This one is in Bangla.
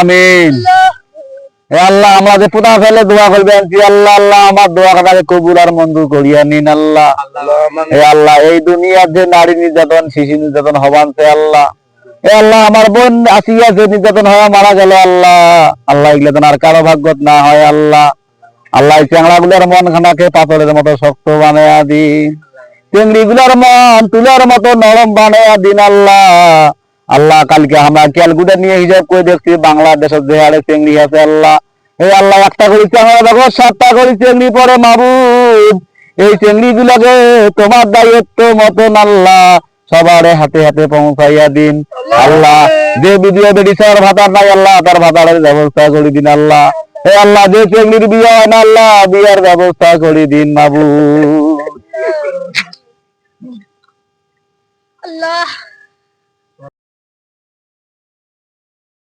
আমিন। আল্লাহ আমাদের পুনা ফেলে দোয়া করবেন কি আল্লাহ আল্লাহ আমার দোয়াটাকে কবুল আর মঞ্জুর করিয়া নিন আল্লাহ। আল্লাহ এই দুনিয়ার যে নারী নির্যাতন শিশু নির্যাতন হবানছে আল্লাহ, আল্লাহ আমার বোন আসিয়া যে নির্যাতন হওয়া মারা গেল আল্লাহ, আল্লাহ এগুলো যেন আর কারো ভাগ্যত না হয় আল্লাহ। আল্লাহ চ্যাংড়া গুলার মন খানাকে পাথরের মতো শক্ত বানায়া দিন, চিংড়ি গুলার মন তুলার মতো নরম বানায়া দিন আল্লাহ। আল্লাহ কালকে আমরা ক্যালকুলেটর নিয়ে হিসাব করে দেখছি বাংলাদেশের যে হারে চিংড়ি আছে আল্লাহ, এই আল্লাহ একটা করে চাঙড়া দেখো 7টা করে চিংড়ি পরে মাবুদ, এই চিংড়ি গুলাকে তোমার দায়িত্ব মতন আল্লাহ সবার হাতে হাতে পৌঁছাইয়া দিন আল্লাহ। যে ভিডিও বেডিসার ভাতার নাই আল্লাহ তার ভাতারের ব্যবস্থা করে দিন আল্লাহ। হে আল্লাহ যে চিংড়ির বিয়ে হয় না আল্লাহ বিয়ার ব্যবস্থা করে দিন মাবুদ। আল্লাহ